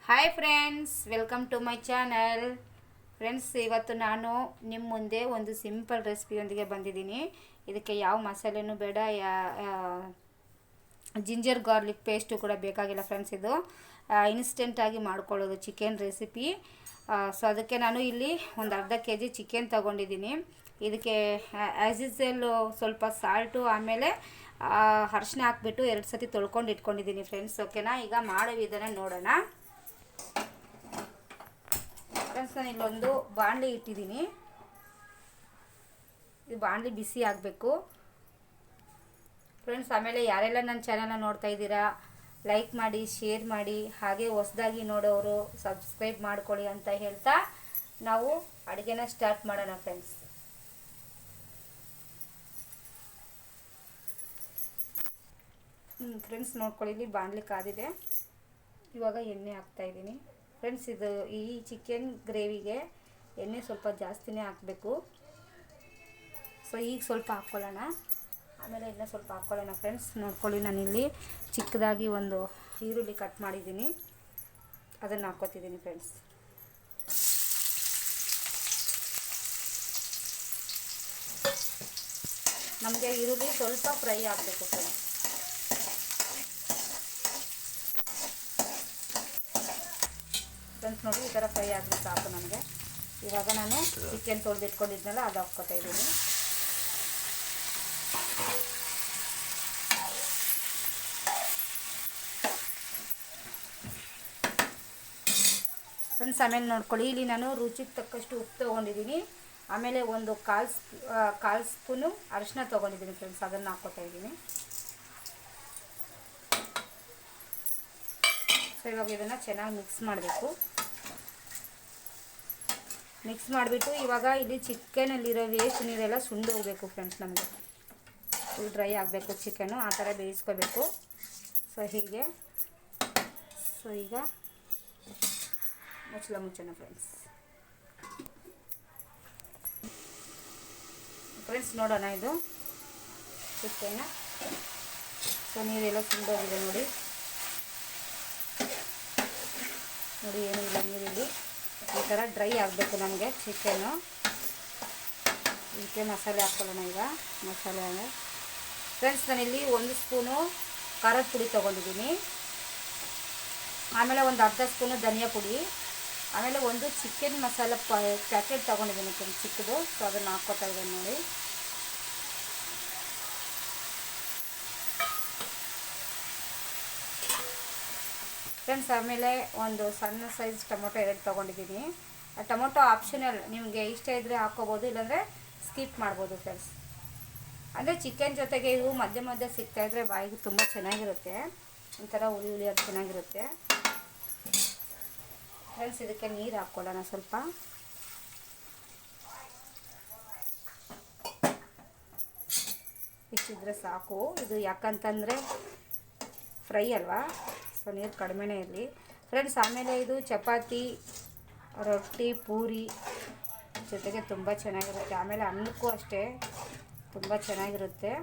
Hi friends, welcome to my channel. Friends, ಇವತ್ತು ನಾನು ನಿಮ್ಮ ಮುಂದೆ ಒಂದು ಸಿಂಪಲ್ ರೆಸಿಪಿಯೊಂದಿಗೆ ಬಂದಿದ್ದೀನಿ. ಇದಕ್ಕೆ ಯಾವ ಮಸಾಲೆನೂ ಬೇಡ, ಜಿಂಜರ್ ಗಾರ್ಲಿಕ್ ಪೇಸ್ಟು ಕೂಡ ಬೇಕಾಗಿಲ್ಲ ಫ್ರೆಂಡ್ಸ್. ಇದು ಇನ್ಸ್ಟೆಂಟಾಗಿ ಮಾಡ್ಕೊಳ್ಳೋದು ಚಿಕನ್ ರೆಸಿಪಿ. ಸೊ ಅದಕ್ಕೆ ನಾನು ಇಲ್ಲಿ ಒಂದು ಅರ್ಧ ಕೆ.ಜಿ ಚಿಕನ್ ತೊಗೊಂಡಿದ್ದೀನಿ. ಇದಕ್ಕೆ ಆ್ಯಸ್ ಯೂಸ್ವಲ್ ಸ್ವಲ್ಪ ಸಾಲ್ಟು ಆಮೇಲೆ ಅರಿಶಿನ ಹಾಕ್ಬಿಟ್ಟು 2 ಸತಿ ತೊಳ್ಕೊಂಡು ಇಟ್ಕೊಂಡಿದ್ದೀನಿ ಫ್ರೆಂಡ್ಸ್. ಓಕೆನಾ? ಈಗ ಮಾಡೋ ವಿಧಾನ ನೋಡೋಣ ಫ್ರೆಂಡ್ಸ್. ನಾನು ಇಲ್ಲೊಂದು ಬಾಣಲಿ ಇಟ್ಟಿದ್ದೀನಿ. ಇದು ಬಾಣಲಿ ಬಿಸಿ ಆಗಬೇಕು ಫ್ರೆಂಡ್ಸ್. ಆಮೇಲೆ ಯಾರೆಲ್ಲ ನನ್ನ ಚಾನಲ್ನ ನೋಡ್ತಾ ಇದ್ದೀರಾ, ಲೈಕ್ ಮಾಡಿ, ಶೇರ್ ಮಾಡಿ, ಹಾಗೆ ಹೊಸದಾಗಿ ನೋಡೋರು ಸಬ್ಸ್ಕ್ರೈಬ್ ಮಾಡ್ಕೊಳ್ಳಿ ಅಂತ ಹೇಳ್ತಾ ನಾವು ಅಡುಗೆನ ಸ್ಟಾರ್ಟ್ ಮಾಡೋಣ ಫ್ರೆಂಡ್ಸ್. ಫ್ರೆಂಡ್ಸ್ ನೋಡ್ಕೊಳ್ಳಿ, ಇಲ್ಲಿ ಬಾಣಲಿ ಕಾದಿದೆ. ಇವಾಗ ಎಣ್ಣೆ ಹಾಕ್ತಾಯಿದ್ದೀನಿ ಫ್ರೆಂಡ್ಸ್. ಇದು ಈ ಚಿಕನ್ ಗ್ರೇವಿಗೆ ಎಣ್ಣೆ ಸ್ವಲ್ಪ ಜಾಸ್ತಿನೇ ಹಾಕಬೇಕು. ಸೊ ಈಗ ಸ್ವಲ್ಪ ಹಾಕ್ಕೊಳ್ಳೋಣ, ಆಮೇಲೆ ಇನ್ನೂ ಸ್ವಲ್ಪ ಹಾಕ್ಕೊಳ್ಳೋಣ ಫ್ರೆಂಡ್ಸ್. ನೋಡ್ಕೊಳ್ಳಿ, ನಾನಿಲ್ಲಿ ಚಿಕ್ಕದಾಗಿ ಒಂದು ಈರುಳ್ಳಿ ಕಟ್ ಮಾಡಿದ್ದೀನಿ, ಅದನ್ನು ಹಾಕ್ಕೊತಿದ್ದೀನಿ ಫ್ರೆಂಡ್ಸ್. ನಮಗೆ ಈರುಳ್ಳಿ ಸ್ವಲ್ಪ ಫ್ರೈ ಆಗಬೇಕು ಫ್ರೆಂಡ್ಸ್. ಫ್ರೆಂಡ್ಸ್ ನೋಡಿ, ಈ ಥರ ಫ್ರೈ ಆದರೆ ಸಾಕು ನಮಗೆ. ಇವಾಗ ನಾನು ಚಿಕನ್ ತೊಳೆದಿಟ್ಕೊಂಡಿದ್ನಲ್ಲ ಅದು ಹಾಕ್ಕೊತಾ ಇದ್ದೀನಿ. ಫ್ರೆಂಡ್ಸ್, ಆಮೇಲೆ ನೋಡ್ಕೊಳ್ಳಿ, ಇಲ್ಲಿ ನಾನು ರುಚಿಗೆ ತಕ್ಕಷ್ಟು ಉಪ್ಪು ತೊಗೊಂಡಿದ್ದೀನಿ. ಆಮೇಲೆ ಒಂದು ಕಾಲು ಸ್ಪೂನು ಅರಿಶಿನ ತೊಗೊಂಡಿದ್ದೀನಿ ಫ್ರೆಂಡ್ಸ್, ಅದನ್ನು ಹಾಕ್ಕೊತಾ ಇದ್ದೀನಿ. ಸೊ ಇವಾಗ ಇದನ್ನು ಚೆನ್ನಾಗಿ ಮಿಕ್ಸ್ ಮಾಡಬೇಕು. ಮಿಕ್ಸ್ ಮಾಡಿಬಿಟ್ಟು ಇವಾಗ ಇಲ್ಲಿ ಚಿಕನಲ್ಲಿರೋ ವೇಸ್ಟ್ ನೀರೆಲ್ಲ ಸುಂಡು ಹೋಗಬೇಕು ಫ್ರೆಂಡ್ಸ್. ನಮಗೆ ಫುಲ್ ಡ್ರೈ ಆಗಬೇಕು ಚಿಕನು, ಆ ಥರ ಬೇಯಿಸ್ಕೋಬೇಕು. ಸೊ ಹೀಗೆ. ಸೊ ಈಗ ಮುಚ್ಚೋಣ ಫ್ರೆಂಡ್ಸ್. ನೋಡೋಣ ಇದು ಚಿಕನ್ನ. ಸೊ ನೀರೆಲ್ಲ ಸುಂಡೋಗಿದೆ ನೋಡಿ ಏನೂ ಇಲ್ಲ ನೀರಿಲ್ಲಿ. ಈ ಥರ ಡ್ರೈ ಆಗಬೇಕು ನಮಗೆ ಚಿಕನ್ನು. ಇದಕ್ಕೆ ಮಸಾಲೆ ಹಾಕ್ಕೊಳ್ಳೋಣ ಈಗ. ಮಸಾಲೆ ಫ್ರೆಂಡ್ಸ್, ನಾನಿಲ್ಲಿ 1 ಸ್ಪೂನು ಖಾರದ ಪುಡಿ ತೊಗೊಂಡಿದ್ದೀನಿ. ಆಮೇಲೆ ಒಂದು ಅರ್ಧ ಸ್ಪೂನು ಧನಿಯಾ ಪುಡಿ, ಆಮೇಲೆ ಒಂದು ಚಿಕನ್ ಮಸಾಲೆ ಪ್ಯಾಕೆಟ್ ತೊಗೊಂಡಿದ್ದೀನಿ ಫ್ರೆಂಡ್ಸ್, ಚಿಕ್ಕದು. ಸೊ ಅದನ್ನು ಹಾಕ್ಕೊತಾ ಇದ್ದೀನಿ ನೋಡಿ. ಫ್ರೆಂಡ್ಸ್, ಆಮೇಲೆ ಒಂದು ಸಣ್ಣ ಸೈಜ್ ಟೊಮೊಟೊ 2 ತೊಗೊಂಡಿದ್ದೀನಿ. ಆ ಟೊಮೊಟೊ ಆಪ್ಷನಲ್, ನಿಮಗೆ ಇಷ್ಟ ಇದ್ದರೆ ಹಾಕ್ಕೋಬೋದು, ಇಲ್ಲಾಂದರೆ ಸ್ಕಿಪ್ ಮಾಡ್ಬೋದು ಫ್ರೆಂಡ್ಸ್. ಅಂದರೆ ಚಿಕನ್ ಜೊತೆಗೆ ಇವು ಮಧ್ಯೆ ಮಧ್ಯೆ ಸಿಗ್ತಾಯಿದ್ರೆ ಬಾಯಿಗೆ ತುಂಬ ಚೆನ್ನಾಗಿರುತ್ತೆ, ಒಂಥರ ಹುಳಿ ಹುಳಿಯಾಗಿ ಚೆನ್ನಾಗಿರುತ್ತೆ ಫ್ರೆಂಡ್ಸ್. ಇದಕ್ಕೆ ನೀರು ಹಾಕ್ಕೊಳ್ಳೋಣ ಸ್ವಲ್ಪ. ಇಷ್ಟಿದ್ರೆ ಸಾಕು. ಇದು ಯಾಕಂತಂದರೆ ಫ್ರೈ ಅಲ್ವಾ, ಸೊ ನೀರು ಕಡಿಮೆನೇ ಇರಲಿ ಫ್ರೆಂಡ್ಸ್. ಆಮೇಲೆ ಇದು ಚಪಾತಿ, ರೊಟ್ಟಿ, ಪೂರಿ ಜೊತೆಗೆ ತುಂಬ ಚೆನ್ನಾಗಿರುತ್ತೆ. ಆಮೇಲೆ ಅನ್ನಕ್ಕೂ ಅಷ್ಟೇ ತುಂಬ ಚೆನ್ನಾಗಿರುತ್ತೆ.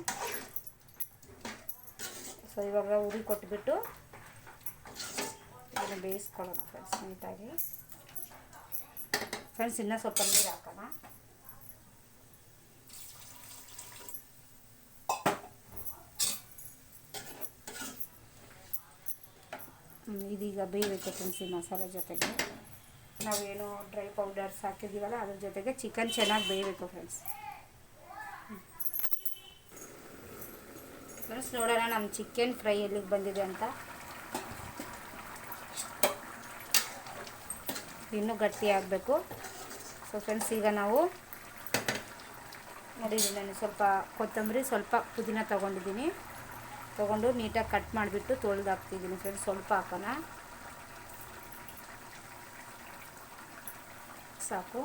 ಸೊ ಇವಾಗ ಉರಿ ಕೊಟ್ಬಿಟ್ಟು ಇದನ್ನು ಬೇಯಿಸ್ಕೊಳ್ಳೋಣ ಫ್ರೆಂಡ್ಸ್ ನೀಟಾಗಿ. ಫ್ರೆಂಡ್ಸ್, ಇನ್ನೂ ಸ್ವಲ್ಪ ನೀರು ಹಾಕೋಣ. ಇದೀಗ ಬೇಯಬೇಕು ಫ್ರೆಂಡ್ಸ್. ಈ ಮಸಾಲೆ ಜೊತೆಗೆ ನಾವೇನು ಡ್ರೈ ಪೌಡರ್ಸ್ ಹಾಕಿದ್ದೀವಲ್ಲ ಅದ್ರ ಜೊತೆಗೆ ಚಿಕನ್ ಚೆನ್ನಾಗಿ ಬೇಯಬೇಕು ಫ್ರೆಂಡ್ಸ್. ಫ್ರೆಂಡ್ಸ್, ನೋಡೋಣ ನಮ್ಮ ಚಿಕನ್ ಫ್ರೈ ಎಲ್ಲಿಗೆ ಬಂದಿದೆ ಅಂತ. ಇನ್ನೂ ಗಟ್ಟಿ ಆಗಬೇಕು. ಸೊ ಫ್ರೆಂಡ್ಸ್, ಈಗ ನಾವು ನೋಡಿದ್ದೀನಿ, ನಾನು ಸ್ವಲ್ಪ ಕೊತ್ತಂಬರಿ, ಸ್ವಲ್ಪ ಪುದೀನ ತೊಗೊಂಡಿದ್ದೀನಿ. ತೊಗೊಂಡು ನೀಟಾಗಿ ಕಟ್ ಮಾಡಿಬಿಟ್ಟು ತೊಳೆದು ಹಾಕ್ತಿದ್ದೀನಿ ಫ್ರೆಂಡ್ಸ್. ಸ್ವಲ್ಪ ಹಾಕೋಣ ಸಾಕು.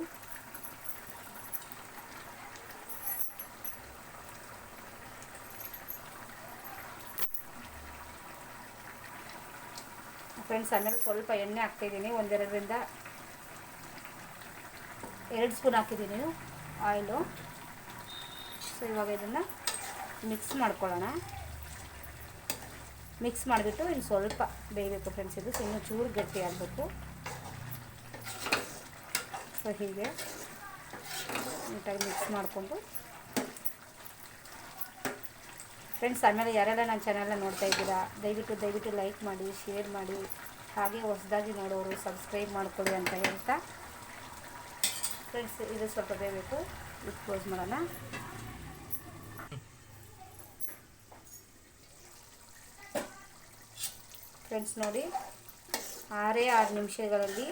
ಫ್ರೆಂಡ್ಸ್, ಆಮೇಲೆ ಸ್ವಲ್ಪ ಎಣ್ಣೆ ಹಾಕ್ತಾಯಿದ್ದೀನಿ. 1-2 ಸ್ಪೂನ್ ಹಾಕಿದ್ದೀನಿ ಆಯಿಲು. ಸೊ ಇವಾಗ ಇದನ್ನು ಮಿಕ್ಸ್ ಮಾಡ್ಕೊಳ್ಳೋಣ. ಮಿಕ್ಸ್ ಮಾಡಿಬಿಟ್ಟು ಇನ್ನು ಸ್ವಲ್ಪ ಬೇಯಬೇಕು ಫ್ರೆಂಡ್ಸ್. ಇದು ಇನ್ನೂ ಚೂರು ಗಟ್ಟಿ ಆಗಬೇಕು. ಸೊ ಹೀಗೆ ನೀಟಾಗಿ ಮಿಕ್ಸ್ ಮಾಡಿಕೊಂಡು ಫ್ರೆಂಡ್ಸ್, ಆಮೇಲೆ ಯಾರೆಲ್ಲ ನನ್ನ ಚಾನಲ್ನ ನೋಡ್ತಾ ಇದ್ದೀರಾ ದಯವಿಟ್ಟು ಲೈಕ್ ಮಾಡಿ, ಶೇರ್ ಮಾಡಿ, ಹಾಗೆ ಹೊಸದಾಗಿ ನೋಡೋರು ಸಬ್ಸ್ಕ್ರೈಬ್ ಮಾಡ್ಕೊಳ್ಳಿ ಅಂತ ಹೇಳ್ತಾ ಫ್ರೆಂಡ್ಸ್, ಇದು ಸ್ವಲ್ಪ ಬೇಯಬೇಕು. ಇದು ಕ್ಲೋಸ್ ಮಾಡೋಣ. ಫ್ರೆಂಡ್ಸ್ ನೋಡಿ, 6 ನಿಮಿಷಗಳಲ್ಲಿ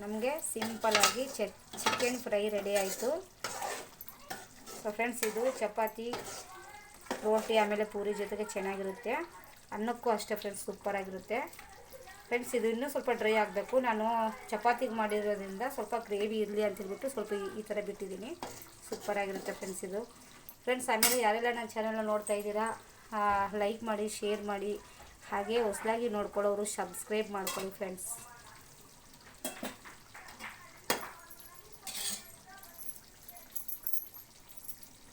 ನಮಗೆ ಸಿಂಪಲ್ಲಾಗಿ ಚಿಕನ್ ಫ್ರೈ ರೆಡಿ ಆಯಿತು. ಸೊ ಫ್ರೆಂಡ್ಸ್, ಇದು ಚಪಾತಿ, ರೋಟಿ ಆಮೇಲೆ ಪೂರಿ ಜೊತೆಗೆ ಚೆನ್ನಾಗಿರುತ್ತೆ. ಅನ್ನಕ್ಕೂ ಅಷ್ಟೇ ಫ್ರೆಂಡ್ಸ್, ಸೂಪರಾಗಿರುತ್ತೆ. ಫ್ರೆಂಡ್ಸ್, ಇದು ಇನ್ನೂ ಸ್ವಲ್ಪ ಡ್ರೈ ಆಗಬೇಕು. ನಾನು ಚಪಾತಿಗೆ ಮಾಡಿರೋದ್ರಿಂದ ಸ್ವಲ್ಪ ಗ್ರೇವಿ ಇರಲಿ ಅಂತ ಹೇಳ್ಬಿಟ್ಟು ಸ್ವಲ್ಪ ಈ ಥರ ಬಿಟ್ಟಿದ್ದೀನಿ. ಸೂಪರಾಗಿರುತ್ತೆ ಫ್ರೆಂಡ್ಸ್ ಇದು. ಫ್ರೆಂಡ್ಸ್, ಆಮೇಲೆ ಯಾರೆಲ್ಲ ನನ್ನ ಚಾನಲ್ನ ನೋಡ್ತಾ ಇದ್ದೀರಾ ಲೈಕ್ ಮಾಡಿ, ಶೇರ್ ಮಾಡಿ, ಹಾಗೆ ಹೊಸದಾಗಿ ನೋಡ್ಕೊಳ್ಳೋರು ಸಬ್ಸ್ಕ್ರೈಬ್ ಮಾಡ್ಕೊಳ್ಳಿ ಫ್ರೆಂಡ್ಸ್.